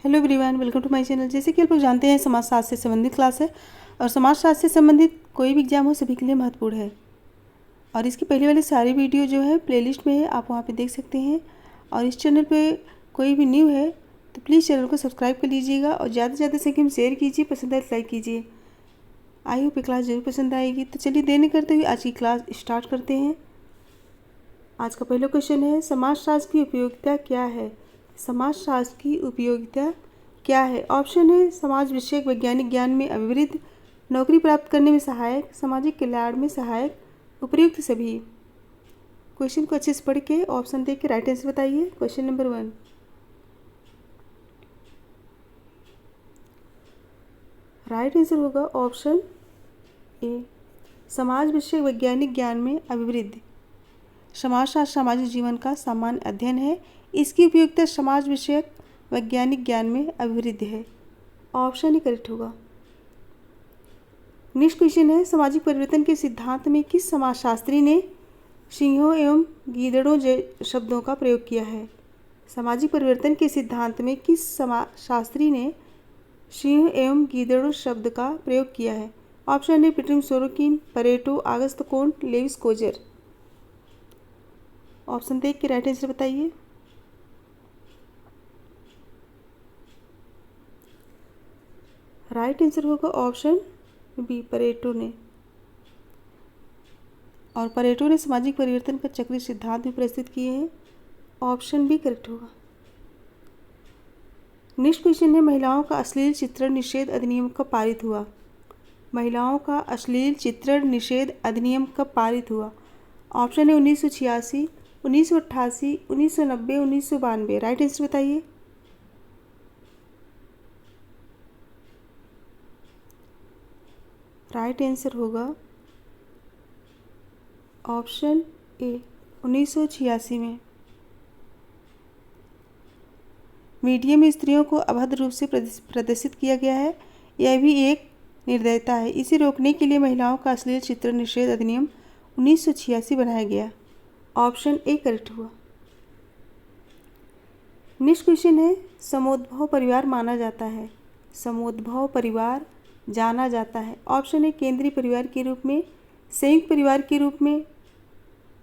Hello everyone, welcome to my channel. जैसे कि आप लोग जानते हैं, समाजशास्त्र से संबंधित क्लास है और समाजशास्त्र से संबंधित कोई भी एग्जाम हो सभी के लिए महत्वपूर्ण है। और इसकी पहले वाली सारी वीडियो जो है प्लेलिस्ट में है, आप वहाँ पे देख सकते हैं। और इस चैनल पे कोई भी न्यू है तो प्लीज़ चैनल को सब्सक्राइब कर लीजिएगा और ज़्यादा से ज़्यादा से हम शेयर कीजिए, पसंद आए तो लाइक कीजिए। आई होप ये क्लास जरूर पसंद आएगी। तो चलिए देर नहीं करते हुए आज की क्लास स्टार्ट करते हैं। आज का पहला क्वेश्चन है, समाजशास्त्र की उपयोगिता क्या है? समाजशास्त्र की उपयोगिता क्या है? ऑप्शन है समाज विषयक वैज्ञानिक ज्ञान में अभिवृद्ध, नौकरी प्राप्त करने में सहायक, सामाजिक कल्याण में सहायक, उपयुक्त सभी। क्वेश्चन को अच्छे से पढ़ के ऑप्शन देख के राइट आंसर बताइए। क्वेश्चन नंबर 1, राइट आंसर होगा ऑप्शन ए, समाज विषयक वैज्ञानिक ज्ञान में अभिवृद्ध। समाजशास्त्र सामाजिक जीवन का सामान्य अध्ययन है। इसकी उपयोगिता समाज विषयक वैज्ञानिक ज्ञान में अभिवृद्ध है। ऑप्शन ही करेक्ट होगा। नेक्स्ट क्वेश्चन है, सामाजिक परिवर्तन के सिद्धांत में किस समाजशास्त्री ने सिंहों एवं गीदड़ों शब्दों का प्रयोग किया है? सामाजिक परिवर्तन के सिद्धांत में किस समाजशास्त्री ने सिंह एवं गीदड़ों शब्द का प्रयोग किया है? ऑप्शन है पीटर सोरोकिन, परेटो, अगस्त कोंट, लेविस कोजर। ऑप्शन देख के राइट आंसर बताइए। राइट आंसर होगा ऑप्शन बी, परेटो ने। और परेटो ने सामाजिक परिवर्तन का चक्रीय सिद्धांत भी प्रस्तुत किए हैं। ऑप्शन बी करेक्ट होगा। नेक्स्ट क्वेश्चन है, महिलाओं का अश्लील चित्रण निषेध अधिनियम कब पारित हुआ? महिलाओं का अश्लील चित्रण निषेध अधिनियम कब पारित हुआ? ऑप्शन है 1986, 1988, 1990, 1992। राइट आंसर बताइए। राइट आंसर होगा ऑप्शन ए, 1986 में। मीडिया में स्त्रियों को अभद्र रूप से प्रदर्शित किया गया है, यह भी एक निर्दयता है। इसे रोकने के लिए महिलाओं का अश्लील चित्रण निषेध अधिनियम 1986 बनाया गया। ऑप्शन ए करेक्ट हुआ। नेक्स्ट क्वेश्चन है, समोद्भव परिवार माना जाता है। समोद्भव परिवार जाना जाता है। ऑप्शन है केंद्रीय परिवार के रूप में, संयुक्त परिवार के रूप में,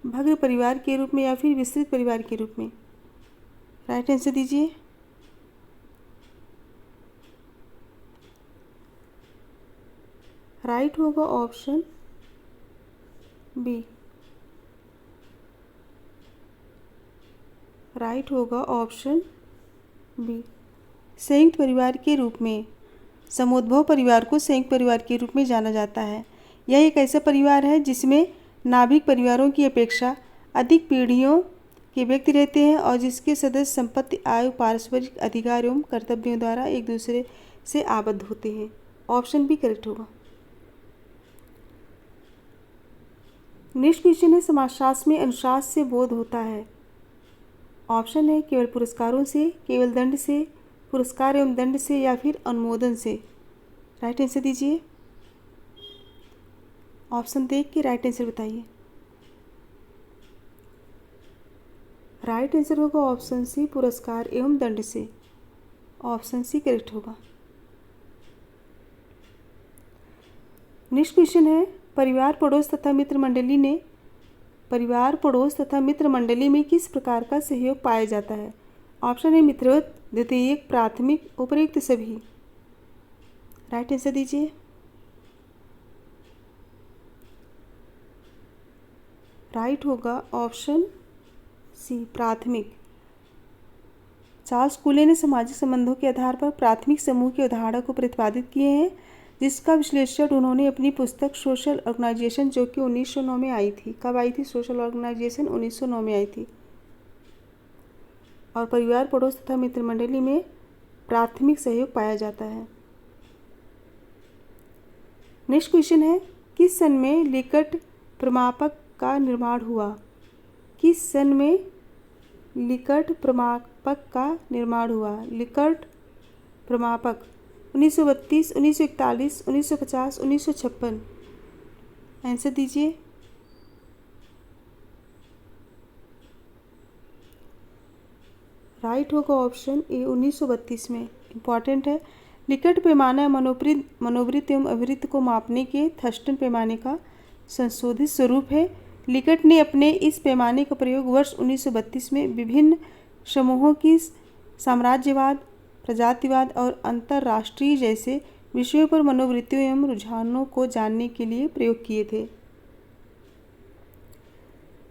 भग्न परिवार के रूप में या फिर विस्तृत परिवार के रूप में। राइट आंसर दीजिए। राइट होगा ऑप्शन बी। राइट होगा ऑप्शन बी, संयुक्त परिवार के रूप में। समोद्भव परिवार को संयुक्त परिवार के रूप में जाना जाता है। यह एक ऐसा परिवार है जिसमें नाभिक परिवारों की अपेक्षा अधिक पीढ़ियों के व्यक्ति रहते हैं और जिसके सदस्य संपत्ति, आयु, पारस्परिक अधिकार एवं कर्तव्यों द्वारा एक दूसरे से आबद्ध होते हैं। ऑप्शन बी करेक्ट होगा। नेक्स्ट क्वेश्चन है, समाजशास्त्र में अनुशासन से बोध होता है। ऑप्शन है केवल पुरस्कारों से, केवल दंड से, पुरस्कार एवं दंड से या फिर अनुमोदन से। राइट आंसर दीजिए। ऑप्शन देख के राइट आंसर बताइए। राइट आंसर होगा ऑप्शन सी, पुरस्कार एवं दंड से। ऑप्शन सी करेक्ट होगा। नेक्स्ट क्वेश्चन है, परिवार, पड़ोस तथा मित्र मंडली में किस प्रकार का सहयोग पाया जाता है? ऑप्शन है मित्रवत, द्वितीयक, प्राथमिक, उपयुक्त सभी। राइट आंसर दीजिए। राइट होगा ऑप्शन सी, प्राथमिक। चार्ल्स कूले ने सामाजिक संबंधों के आधार पर प्राथमिक समूह के उदाहरणों को प्रतिपादित किए हैं, जिसका विश्लेषण उन्होंने अपनी पुस्तक सोशल ऑर्गेनाइजेशन, जो कि 1909 में आई थी। कब आई थी सोशल ऑर्गेनाइजेशन? 1909 में आई थी। और परिवार, पड़ोस तथा मित्र मंडली में प्राथमिक सहयोग पाया जाता है। नेक्स्ट क्वेश्चन है, किस सन में लिकर्ट प्रमापक का निर्माण हुआ? किस सन में लिकर्ट प्रमापक का निर्माण हुआ? लिकर्ट प्रमापक 1932, 1941, 1950, 1956। आंसर दीजिए। राइट होगा ऑप्शन ए, 1932 में। इम्पॉर्टेंट है। लिकट पैमाना मनोवृत्त एवं अभिवृत्ति को मापने के थर्स्टन पैमाने का संशोधित स्वरूप है। लिकट ने अपने इस पैमाने का प्रयोग वर्ष 1932 में विभिन्न समूहों की साम्राज्यवाद, प्रजातिवाद और अंतर्राष्ट्रीय जैसे विषयों पर मनोवृत्तियों एवं रुझानों को जानने के लिए प्रयोग किए थे।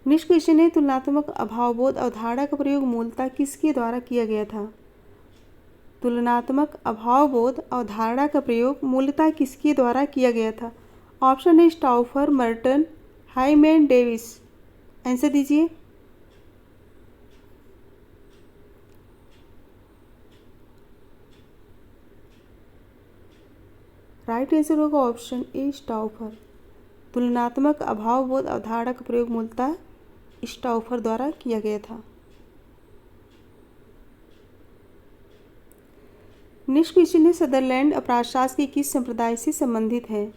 नेक्स्ट क्वेश्चन है, तुलनात्मक अभावबोध अवधारणा का प्रयोग मूलतः किसके द्वारा किया गया था? तुलनात्मक अभावबोध अवधारणा का प्रयोग मूलतः किसके द्वारा किया गया था? ऑप्शन है स्टाउफर, मर्टन, हाइमैन, डेविस। आंसर दीजिए। राइट आंसर होगा ऑप्शन ए स्टाउफर। तुलनात्मक अभावबोध अवधारणा का प्रयोग मूलतः स्टाउफर द्वारा किया गया था। नेक्स्ट क्वेश्चन है, सदरलैंड अपराधशास्त्र के किस संप्रदाय से संबंधित है?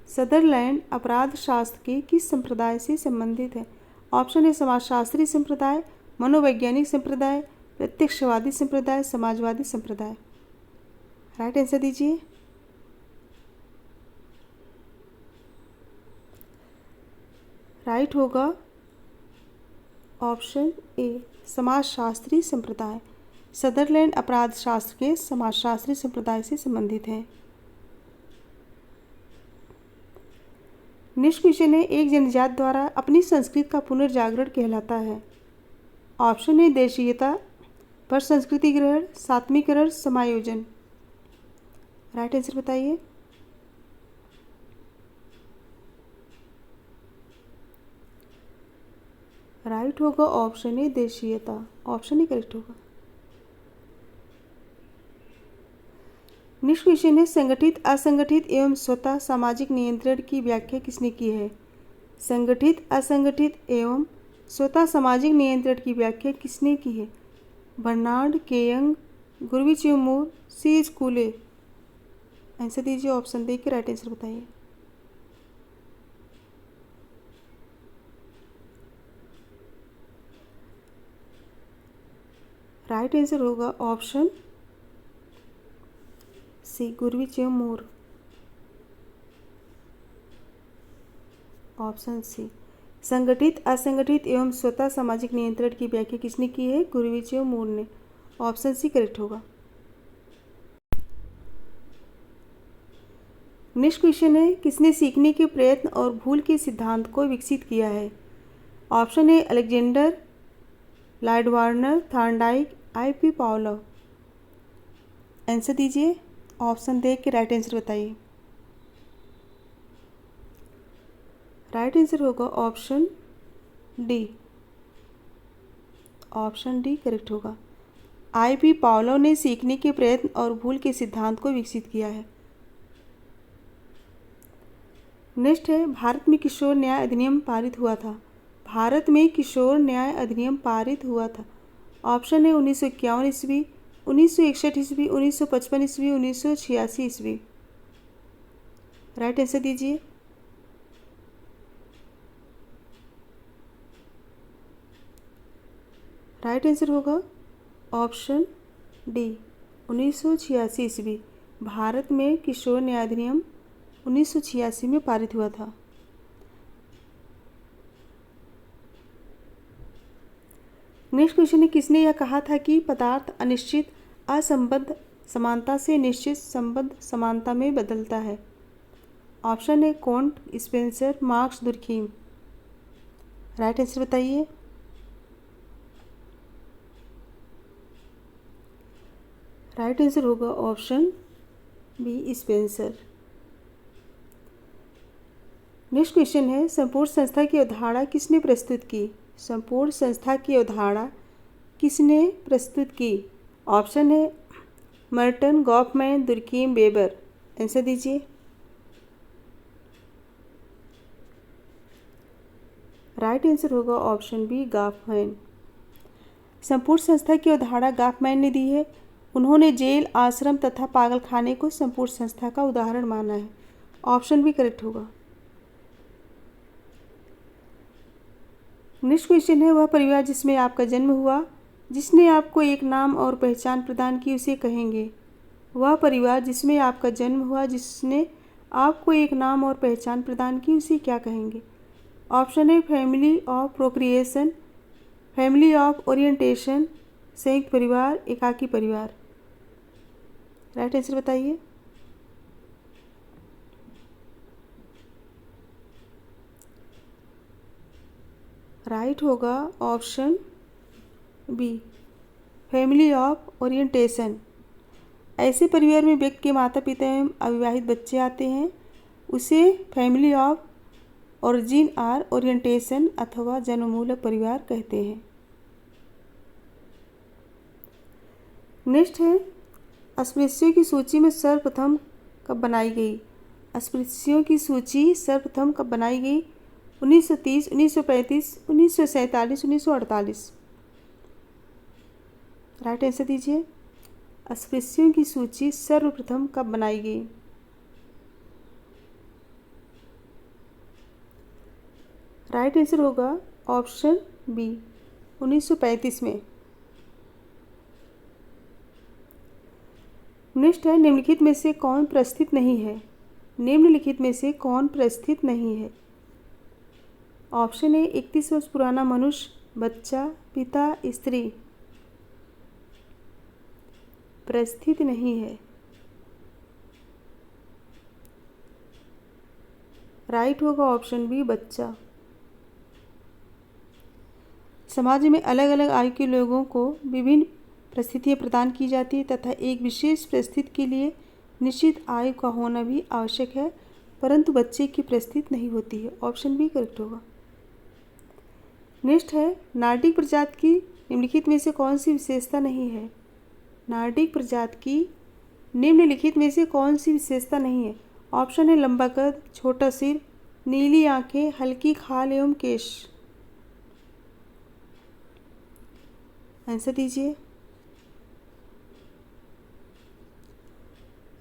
सदरलैंड अपराध शास्त्र के किस संप्रदाय से संबंधित है? ऑप्शन है समाजशास्त्री संप्रदाय, मनोवैज्ञानिक संप्रदाय, प्रत्यक्षवादी संप्रदाय, समाजवादी संप्रदाय। राइट आंसर दीजिए। राइट होगा ऑप्शन ए समाजशास्त्री संप्रदाय। सदरलैंड अपराध शास्त्र के समाजशास्त्री संप्रदाय से संबंधित है। नेक्स्ट क्वेश्चन है, एक जनजाति द्वारा अपनी संस्कृति का पुनर्जागरण कहलाता है। ऑप्शन है देशीयता, पर संस्कृति ग्रहण, सात्मीकरण, समायोजन। राइट आंसर बताइए। राइट होगा ऑप्शन ए देशीयता। ऑप्शन ही करेक्ट होगा। नेक्स्ट क्वेश्चन है, संगठित, असंगठित एवं स्वतः सामाजिक नियंत्रण की व्याख्या किसने की है? संगठित, असंगठित एवं स्वतः सामाजिक नियंत्रण की व्याख्या किसने की है? बर्नार्ड के यंग, गुरविच मूर, सी स्कूले। आंसर दीजिए। ऑप्शन देख के राइट आंसर बताइए। राइट आंसर होगा option C Gurvitch Moore. Option C. संगठित, असंगठित एवं स्वतः सामाजिक नियंत्रण की व्याख्या किसने की है? गुरविच मूर ने। ऑप्शन सी करेक्ट होगा। नेक्स्ट क्वेश्चन है, किसने सीखने के प्रयत्न और भूल के सिद्धांत को विकसित किया है? ऑप्शन है Alexander, Lloyd Warner, Thorndike, IP. Pavlov. Answer दीजिए। ऑप्शन देख के राइट आंसर बताइए। राइट आंसर होगा option D. Option D correct होगा। आई.पी. पावलोव ने सीखने के प्रयत्न और भूल के सिद्धांत को विकसित किया है। नेक्स्ट है, भारत में किशोर न्याय अधिनियम पारित हुआ था। भारत में किशोर न्याय अधिनियम पारित हुआ था। ऑप्शन है 1951 ईस्वी, 1961 ईस्वी, 1955 ईस्वी, 1986 ईस्वी। राइट आंसर दीजिए। राइट आंसर होगा ऑप्शन डी 1986 ईस्वी। भारत में किशोर न्याय अधिनियम 1986 में पारित हुआ था। नेक्स्ट क्वेश्चन है, किसने यह कहा था कि पदार्थ अनिश्चित असंबद्ध समानता से निश्चित संबद्ध समानता में बदलता है? ऑप्शन है Comte, Spencer, Marx, Durkheim. Right answer बताइए। राइट आंसर होगा option B Spencer. Next question है, संपूर्ण संस्था की अवधारणा किसने प्रस्तुत की? संपूर्ण संस्था की अवधारणा किसने प्रस्तुत की? ऑप्शन है मर्टन, गॉफमैन, दुर्कीम, वेबर। आंसर दीजिए। राइट आंसर होगा ऑप्शन बी गॉफमैन। संपूर्ण संस्था की अवधारणा गॉफमैन ने दी है। उन्होंने जेल, आश्रम तथा पागलखाने को संपूर्ण संस्था का उदाहरण माना है। ऑप्शन भी करेक्ट होगा। नेक्स्ट क्वेश्चन है, वह परिवार जिसमें आपका जन्म हुआ, जिसने आपको एक नाम और पहचान प्रदान की, उसे कहेंगे? वह परिवार जिसमें आपका जन्म हुआ, जिसने आपको एक नाम और पहचान प्रदान की, उसे क्या कहेंगे? ऑप्शन है family of procreation, family of orientation, संयुक्त परिवार, एकाकी परिवार। राइट आंसर बताइए। राइट होगा option B, family of orientation. ऐसे परिवार में व्यक्ति के माता पिता एवं अविवाहित बच्चे आते हैं, उसे फैमिली ऑफ ओरिजिन और ओरिएंटेशन अथवा जन्ममूलक परिवार कहते हैं। नेक्स्ट है, अस्पृश्यों की सूची में सर्वप्रथम कब बनाई गई? अस्पृश्यों की सूची सर्वप्रथम कब बनाई गई? 1930, 1935, 1947, 1948। राइट आंसर दीजिए। अस्पृश्यों की सूची सर्वप्रथम कब बनाई गई? राइट आंसर होगा ऑप्शन बी, 1935 में। नेक्स्ट है, निम्नलिखित में से कौन प्रस्थित नहीं है? निम्नलिखित में से कौन प्रस्थित नहीं है? ऑप्शन ए 31 वर्ष पुराना मनुष्य, बच्चा, पिता, स्त्री। प्रस्थित नहीं है। राइट होगा ऑप्शन बी, बच्चा। समाज में अलग अलग आयु के लोगों को विभिन्न परिस्थितियाँ प्रदान की जाती है तथा एक विशेष परिस्थिति के लिए निश्चित आयु का होना भी आवश्यक है, परंतु बच्चे की परिस्थिति नहीं होती है। ऑप्शन बी करेक्ट होगा। नेक्स्ट है, नार्डिक प्रजाति की निम्नलिखित में से कौन सी विशेषता नहीं है? नार्डिक प्रजाति की निम्नलिखित में से कौन सी विशेषता नहीं है? ऑप्शन है लंबा कद, छोटा सिर, नीली आंखें, हल्की खाल एवं केश। आंसर दीजिए।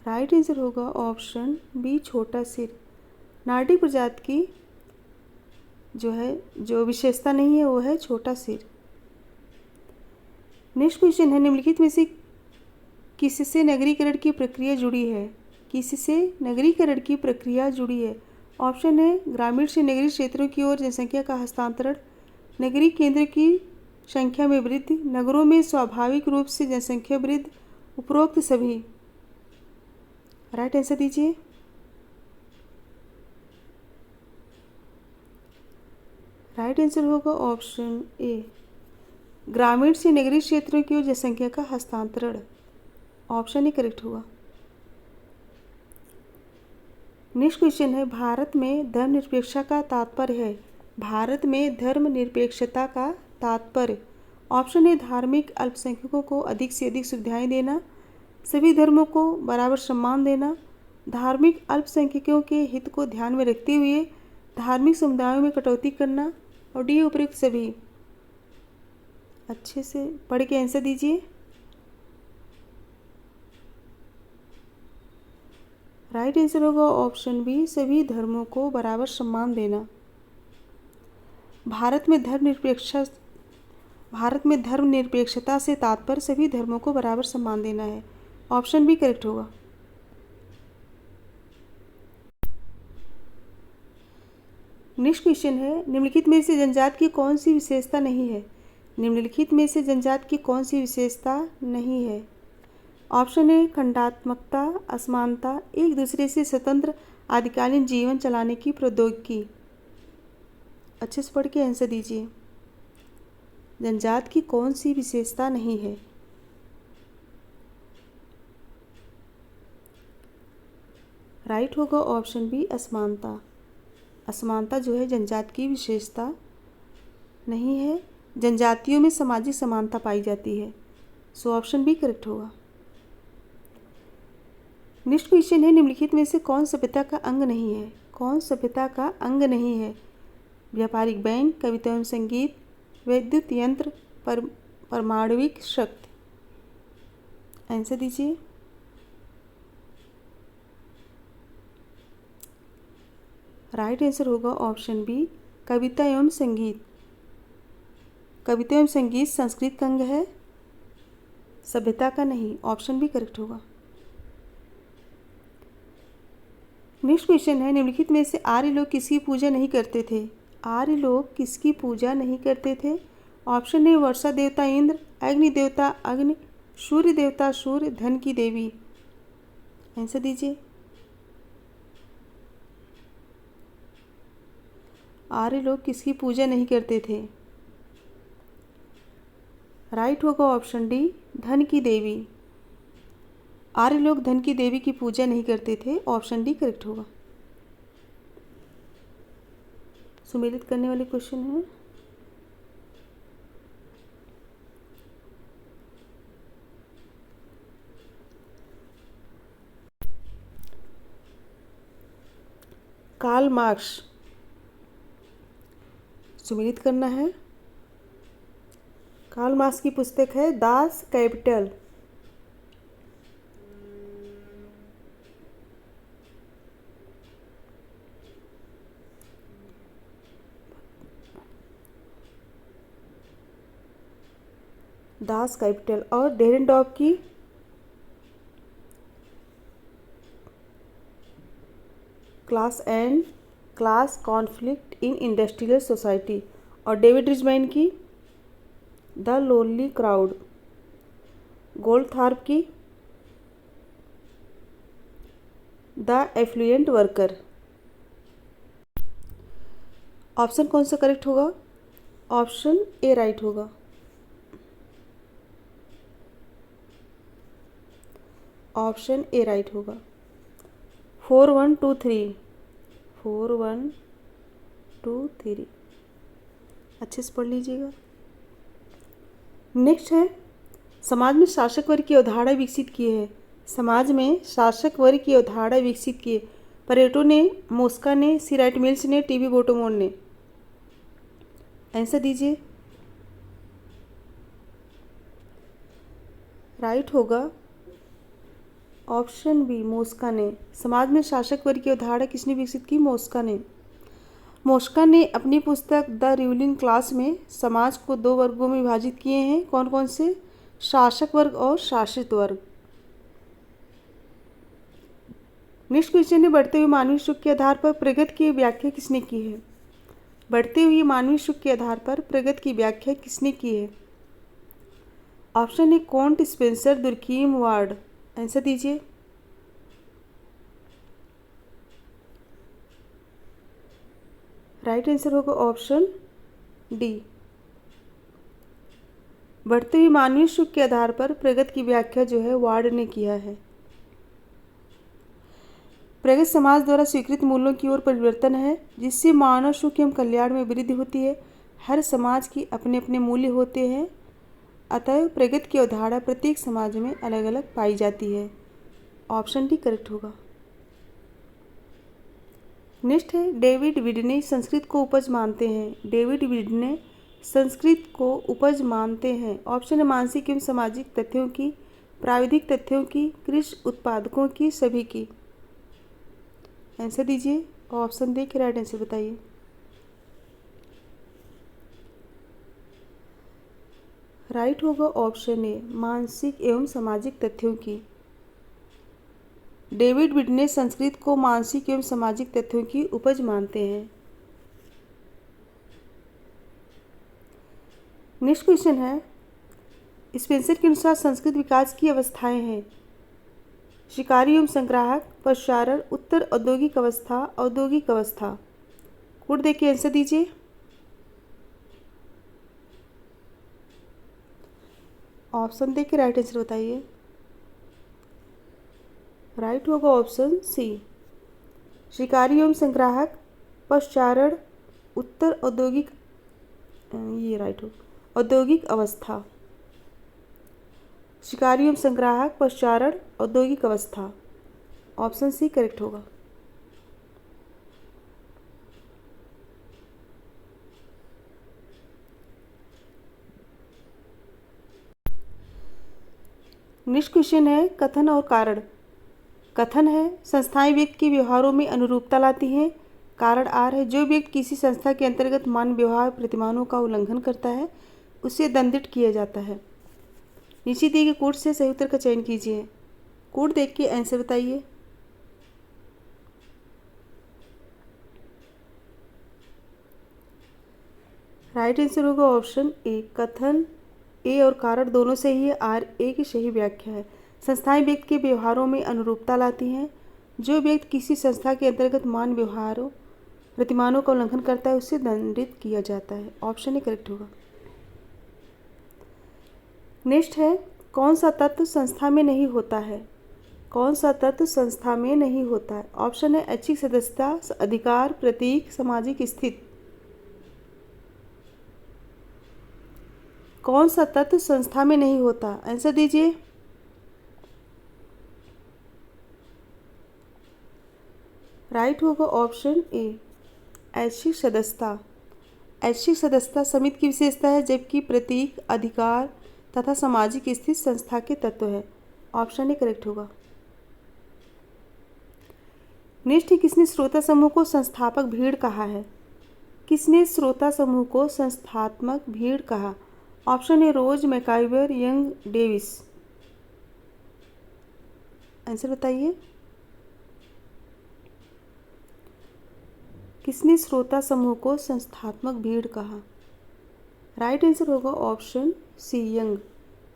राइट आंसर होगा ऑप्शन बी, छोटा सिर। नार्डिक प्रजाति की जो विशेषता नहीं है वो है छोटा सिर। नेक्स्ट क्वेश्चन है, निम्नलिखित में से किससे नगरीकरण की प्रक्रिया जुड़ी है? किससे नगरीकरण की प्रक्रिया जुड़ी है? ऑप्शन है ग्रामीण से नगरीय क्षेत्रों की ओर जनसंख्या का हस्तांतरण, नगरीय केंद्र की संख्या में वृद्धि, नगरों में स्वाभाविक रूप से जनसंख्या वृद्धि, उपरोक्त सभी। राइट आंसर दीजिए। राइट आंसर होगा ऑप्शन ए, ग्रामीण से नगरीय क्षेत्रों की ओर जनसंख्या का हस्तांतरण। ऑप्शन ए करेक्ट होगा। नेक्स्ट क्वेश्चन है, भारत में धर्मनिरपेक्षता का तात्पर्य है? भारत में धर्मनिरपेक्षता का तात्पर्य। ऑप्शन ए धार्मिक अल्पसंख्यकों को अधिक से अधिक सुविधाएं देना, सभी धर्मों को बराबर सम्मान देना, धार्मिक अल्पसंख्यकों के हित को ध्यान में रखते हुए धार्मिक समुदायों में कटौती करना, और डी उपयुक्त सभी। अच्छे से पढ़ के आंसर दीजिए। राइट आंसर होगा ऑप्शन बी, सभी धर्मों को बराबर सम्मान देना। भारत में धर्मनिरपेक्षता से तात्पर्य सभी धर्मों को बराबर सम्मान देना है। ऑप्शन बी करेक्ट होगा। नेक्स्ट क्वेश्चन है, निम्नलिखित में से जनजाति की कौन सी विशेषता नहीं है? निम्नलिखित में से जनजाति की कौन सी विशेषता नहीं है? ऑप्शन ए खंडात्मकता, असमानता, एक दूसरे से स्वतंत्र आदिकालीन जीवन चलाने की प्रौद्योगिकी। अच्छे से पढ़ के आंसर दीजिए। जनजाति की कौन सी विशेषता नहीं है? राइट होगा ऑप्शन बी, असमानता। असमानता जो है जनजाति की विशेषता नहीं है। जनजातियों में सामाजिक समानता पाई जाती है। सो ऑप्शन बी करेक्ट होगा। नेक्स्ट क्वेश्चन है, निम्नलिखित में से कौन सभ्यता का अंग नहीं है? कौन सभ्यता का अंग नहीं है? व्यापारिक बैंक, कविता एवं संगीत, वैद्युत यंत्र, परमाणविक शक्ति। आंसर दीजिए। राइट आंसर होगा ऑप्शन बी, कविता एवं संगीत। कविता एवं संगीत संस्कृत का अंग है, सभ्यता का नहीं। ऑप्शन बी करेक्ट होगा। नेक्स्ट क्वेश्चन है, निम्नलिखित में से आर्य लोग किसकी पूजा नहीं करते थे? आर्य लोग किसकी पूजा नहीं करते थे? ऑप्शन ए वर्षा देवता इंद्र, अग्नि देवता अग्नि, सूर्य देवता सूर्य, धन की देवी। आंसर दीजिए। आर्य लोग किसकी पूजा नहीं करते थे? राइट होगा ऑप्शन डी, धन की देवी। आर्य लोग धन की देवी की पूजा नहीं करते थे, ऑप्शन डी करेक्ट होगा। सुमेलित करने वाले क्वेश्चन है। कार्ल मार्क्स, सुमेलित करना है। कार्ल मार्क्स की पुस्तक है दास कैपिटल। Das Kapital. और डेरेनडॉर्फ की class conflict in industrial society. और डेविड रिचमैन की द लोनली क्राउड। गोल्डथॉर्प की द एफ्लुएंट वर्कर। ऑप्शन कौन सा करेक्ट होगा? ऑप्शन ए राइट होगा। ऑप्शन ए राइट होगा। 4123 4123 अच्छे से पढ़ लीजिएगा। नेक्स्ट है, समाज में शासक वर्ग की अवधारणा विकसित की है। समाज में शासक वर्ग की अवधारणा विकसित की है। परेटो ने, मोस्का ने, सी राइट मिल्स ने, टीबी बोटोमोन ने। आंसर दीजिए। राइट होगा ऑप्शन बी, मोस्का ने। समाज में शासक वर्ग की अवधारणा किसने विकसित की? मोस्का ने। मोस्का ने अपनी पुस्तक द रूलिंग क्लास में समाज को दो वर्गों में विभाजित किए हैं। कौन कौन से? शासक वर्ग और शासित वर्ग। नेक्स्ट क्वेश्चन है, बढ़ते हुए मानवीय सुख के आधार पर प्रगति की व्याख्या किसने की है? बढ़ते हुए मानवीय सुख के आधार पर प्रगति की व्याख्या किसने की है? Option A can't Spencer, दुर्कीम ward. Answer दीजिए। राइट आंसर होगा ऑप्शन डी। बढ़ते हुए मानवीय सुख के आधार पर प्रगति की व्याख्या जो है वार्ड ने किया है। प्रगति समाज द्वारा स्वीकृत मूल्यों की ओर परिवर्तन है जिससे मानव सुख एवं कल्याण में वृद्धि होती है। हर समाज की अपने अपने मूल्य होते हैं, अतः प्रगति की अवधारणा प्रत्येक समाज में अलग अलग पाई जाती है। ऑप्शन डी करेक्ट होगा। नेक्स्ट है, डेविड विडने संस्कृत को उपज मानते हैं। डेविड विडने संस्कृत को उपज मानते हैं। ऑप्शन है मानसिक एवं सामाजिक तथ्यों की, प्राविधिक तथ्यों की, कृषि उत्पादकों की, सभी की। आंसर दीजिए। ऑप्शन दे के राइट आंसर बताइए। राइट होगा ऑप्शन ए, मानसिक एवं सामाजिक तथ्यों की। डेविड विडने संस्कृत को मानसिक एवं सामाजिक तथ्यों की उपज मानते हैं। नेक्स्ट क्वेश्चन है, स्पेंसर के अनुसार संस्कृत विकास की अवस्थाएं हैं। शिकारी एवं संग्राहक, पशुचारण, उत्तर औद्योगिक अवस्था, औद्योगिक अवस्था। कोड देख के आंसर दीजिए। ऑप्शन देख के राइट आंसर बताइए। राइट होगा ऑप्शन सी, शिकारी एवं संग्राहक, पशुचारण, उत्तर औद्योगिक, ये राइट होगा, औद्योगिक अवस्था। शिकारी एवं संग्राहक, पशुचारण, औद्योगिक अवस्था। ऑप्शन सी करेक्ट होगा। नेक्स्ट क्वेश्चन है, कथन और कारण। कथन है, संस्थाएं व्यक्ति के व्यवहारों में अनुरूपता लाती हैं। कारण आर है, जो व्यक्ति किसी संस्था के अंतर्गत मान व्यवहार प्रतिमानों का उल्लंघन करता है उसे दंडित किया जाता है। नीचे दिए गए कोड से सही उत्तर का चयन कीजिए। कोड देख के आंसर बताइए। राइट आंसर होगा ऑप्शन ए। कथन ए और कारण दोनों सही है। आर ए की सही व्याख्या है। संस्थाएं व्यक्ति के व्यवहारों में अनुरूपता लाती हैं। जो व्यक्ति किसी संस्था के अंतर्गत मान व्यवहारों प्रतिमानों का उल्लंघन करता है उसे दंडित किया जाता है। ऑप्शन ए करेक्ट होगा। नेक्स्ट है, कौन सा तत्व संस्था में नहीं होता है? कौन सा तत्व संस्था में नहीं होता है? ऑप्शन है ऐच्छिक सदस्यता, अधिकार, प्रतीक, सामाजिक स्थिति। कौन सा तत्व संस्था में नहीं होता? आंसर दीजिए। राइट होगा ऑप्शन ए, ऐच्छिक सदस्यता। ऐच्छिक सदस्यता समिति की विशेषता है, जबकि प्रतीक, अधिकार तथा सामाजिक स्थिति संस्था के तत्व है। ऑप्शन ए करेक्ट होगा। नेक्स्ट, किसने श्रोता समूह को संस्थापक भीड़ कहा है? किसने श्रोता समूह को संस्थात्मक भीड़ कहा? Option A Ross, MacIver, Young, Davis. Answer बताइए। किसने श्रोता समूह को संस्थात्मक भीड़ कहा? राइट आंसर होगा option C, Young,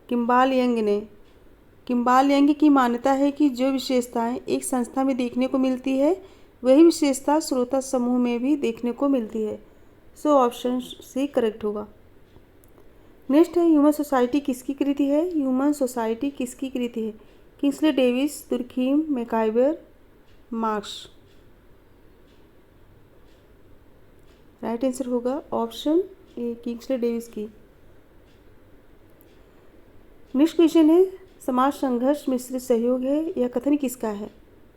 Kimball Young ने। किम्बाल यंग की मान्यता है कि जो विशेषताएं एक संस्था में देखने को मिलती है वही विशेषता श्रोता समूह में भी देखने को मिलती है। सो ऑप्शन सी करेक्ट होगा। नेक्स्ट है, ह्यूमन सोसाइटी किसकी कृति है? ह्यूमन सोसाइटी किसकी कृति है? Kingsley Davis, Durkheim, MacIver, marks. Right answer होगा ऑप्शन ए, किंग्सले डेविस की। नेक्स्ट क्वेश्चन है, समाज संघर्ष मिश्रित सहयोग है, यह कथन किसका है?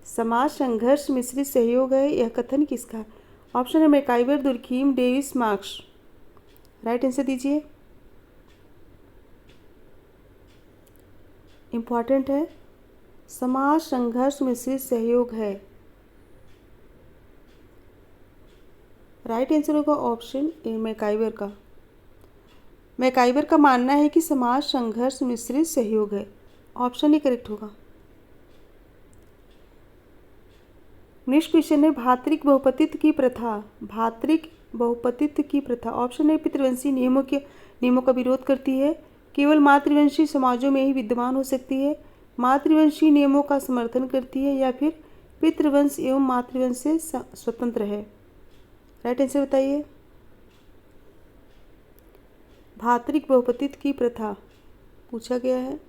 समाज संघर्ष मिश्रित सहयोग है, यह कथन किसका है? ऑप्शन है MacIver, Durkheim, Davis, marks. Right answer दीजिए। इंपॉर्टेंट है, समाज संघर्ष मिश्रित सहयोग है। राइट आंसर होगा ऑप्शन ए, मैकाइवर का। मैकाइवर का मानना है कि समाज संघर्ष मिश्रित सहयोग है। ऑप्शन ए करेक्ट होगा। नेक्स्ट क्वेश्चन है, भातृक बहुपतित्व की प्रथा। भातृक बहुपतित्व की प्रथा। ऑप्शन ए पितृवंशी नियमों का विरोध करती है, केवल मातृवंशी समाजों में ही विद्यमान हो सकती है, मातृवंशी नियमों का समर्थन करती है, या फिर पितृवंश एवं मातृवंश से स्वतंत्र है। राइट आंसर बताइए। भातृक बहुपतित्व की प्रथा पूछा गया है।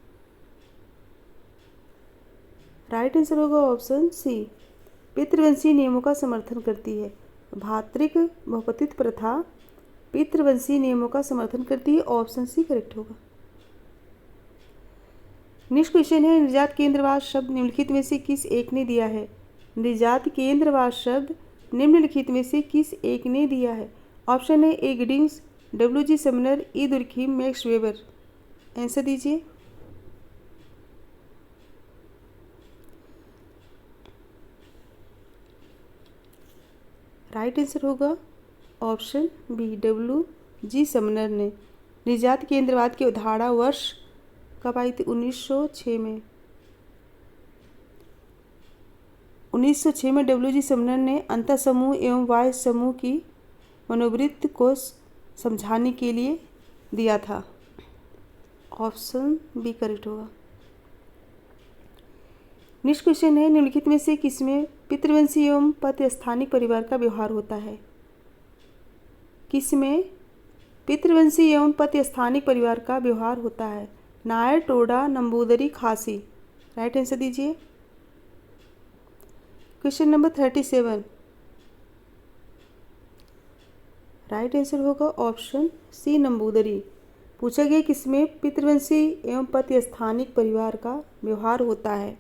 राइट आंसर होगा ऑप्शन सी, पितृवंशी नियमों का समर्थन करती है। भातृक बहुपतित्व प्रथा पितृवंशी नियमों का समर्थन करती है। ऑप्शन सी करेक्ट होगा। नेक्स्ट क्वेश्चन है, निर्जात केंद्रवाद शब्द निम्नलिखित में से किस एक ने दिया है? निर्जात केंद्रवाद शब्द निम्नलिखित में से किस एक ने दिया है? ऑप्शन है ए गिडिंग्स, डब्ल्यू.जी. समनर, ई दुर्खीम, मैक्स वेबर। आंसर दीजिए। राइट आंसर होगा ऑप्शन बी, डब्ल्यू.जी. समनर ने। निर्जात केंद्रवाद की अवधारणा वर्ष कब आई थी? 1906 में। 1906 में डब्ल्यू.जी. समनर ने अंतः समूह एवं बाह्य समूह की मनोवृत्ति को समझाने के लिए दिया था। ऑप्शन बी करेक्ट होगा। नेक्स्ट क्वेश्चन है, निम्नलिखित में से किसमें पितृवंशी एवं पतिस्थानिक परिवार का व्यवहार होता है? किसमें पितृवंशी एवं पतिस्थानिक परिवार का व्यवहार होता है? नायर, टोडा, नंबूदरी, खासी। राइट आंसर दीजिए। Question number 37। राइट आंसर होगा ऑप्शन सी, नंबूदरी। पूछा गया किसमें पितृवंशी एवं पतिस्थानिक परिवार का व्यवहार होता है?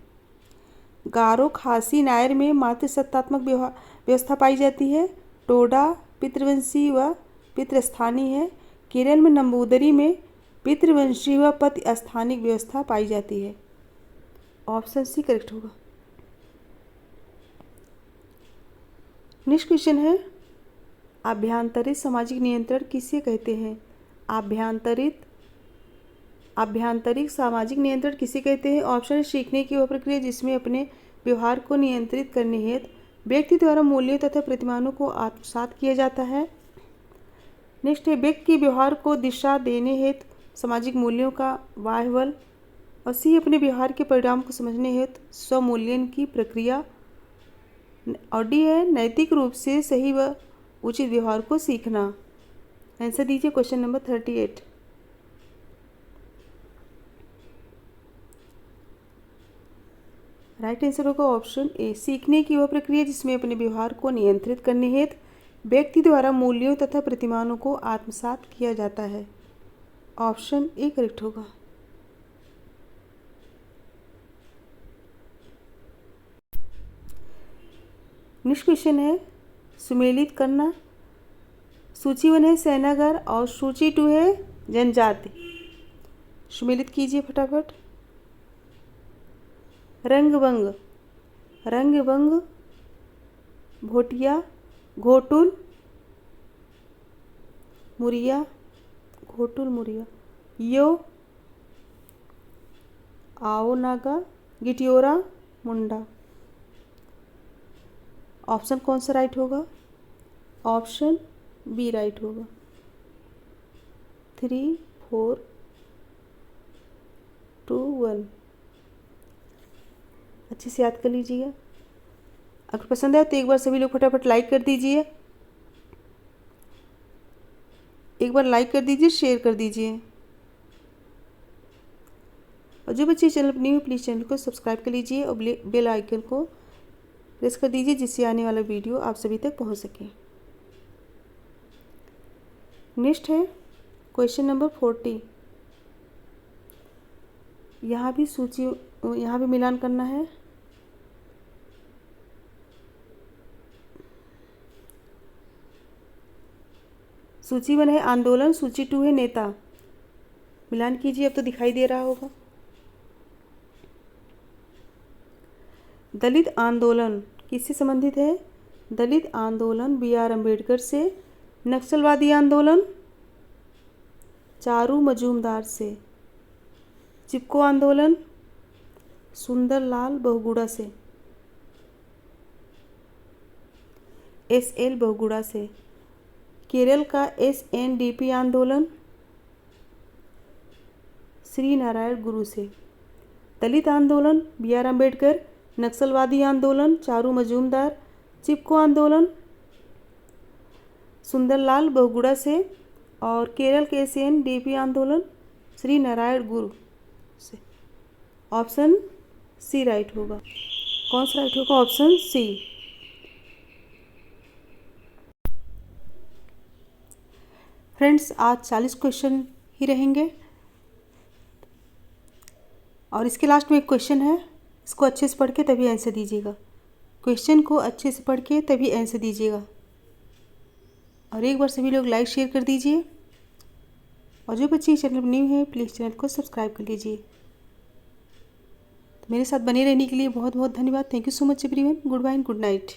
गारो, खासी, नायर में मातृसत्तात्मक व्यवस्था पाई जाती है। टोडा पितृवंशी व पितृस्थानी है। केरल में नंबूदरी में पितृवंशी व पतिस्थानिक व्यवस्था पाई जाती है। ऑप्शन सी करेक्ट होगा। नेक्स्ट क्वेश्चन है, आभ्यंतरित सामाजिक नियंत्रण किसे कहते हैं? आभ्यंतरिक सामाजिक नियंत्रण किसे कहते हैं? ऑप्शन सीखने की वह प्रक्रिया जिसमें अपने व्यवहार को नियंत्रित करने हेतु व्यक्ति द्वारा मूल्यों तथा प्रतिमानों को आत्मसात किया जाता है। नेक्स्ट है व्यक्ति के व्यवहार को दिशा देने हेतु सामाजिक मूल्यों का बाह्यबल, और सी अपने व्यवहार के परिणाम को समझने हेतु स्वमूल्यन की प्रक्रिया, और डी है नैतिक रूप से सही व उचित व्यवहार को सीखना। आंसर दीजिए क्वेश्चन नंबर 38। राइट आंसर होगा ऑप्शन ए, सीखने की वह प्रक्रिया जिसमें अपने व्यवहार को नियंत्रित करने हेतु व्यक्ति द्वारा मूल्यों तथा प्रतिमानों को आत्मसात किया जाता है। ऑप्शन ए करेक्ट होगा। नेक्स्ट क्वेश्चन है सुमेलित करना। सूची 1 है सेनागार और सूची 2 है जनजाति। सुमेलित कीजिए फटाफट। रंगभंग, रंगभंग, भोटिया, घोटुल, मुरिया, घोटुल मुरिया, यो, आओ नागा, गिटियोरा, मुंडा। ऑप्शन कौन सा राइट होगा? ऑप्शन बी राइट होगा। 3, 4, 2, 1 अच्छे से याद कर लीजिएगा। अगर पसंद आए तो एक बार सभी लोग फटाफट लाइक कर दीजिए, एक बार लाइक कर दीजिए, शेयर कर दीजिए। और जो बच्चे चैनल पर न्यू है प्लीज़ चैनल को सब्सक्राइब कर लीजिए और बेल आइकन को प्रेस कर दीजिए जिससे आने वाला वीडियो आप सभी तक पहुंच सके। नेक्स्ट है क्वेश्चन नंबर 40। यहाँ भी मिलान करना है। सूची 1 है आंदोलन, सूची 2 है नेता। मिलान कीजिए, अब तो दिखाई दे रहा होगा। दलित आंदोलन किससे संबंधित है? दलित आंदोलन BR अम्बेडकर से। नक्सलवादी आंदोलन चारू मजूमदार से। चिपको आंदोलन सुंदरलाल बहुगुणा से, SL बहुगुणा से। केरल का SNDP आंदोलन श्री नारायण गुरु से। दलित आंदोलन BR अम्बेडकर, नक्सलवादी आंदोलन चारू मजूमदार, चिपको आंदोलन सुंदरलाल बहुगुणा से, और केरल के SNDP आंदोलन श्री नारायण गुरु से। ऑप्शन सी राइट होगा। कौन सा राइट होगा? ऑप्शन सी। फ्रेंड्स आज 40 क्वेश्चन ही रहेंगे और इसके लास्ट में एक क्वेश्चन है, इसको अच्छे से पढ़ के तभी आंसर दीजिएगा। क्वेश्चन को अच्छे से पढ़ के तभी आंसर दीजिएगा। और एक बार सभी लोग लाइक शेयर कर दीजिए, और जो बच्चे चैनल पर न्यू है प्लीज़ चैनल को सब्सक्राइब कर लीजिए। तो मेरे साथ बने रहने के लिए बहुत बहुत धन्यवाद। Thank you so much everyone. Good bye and good night.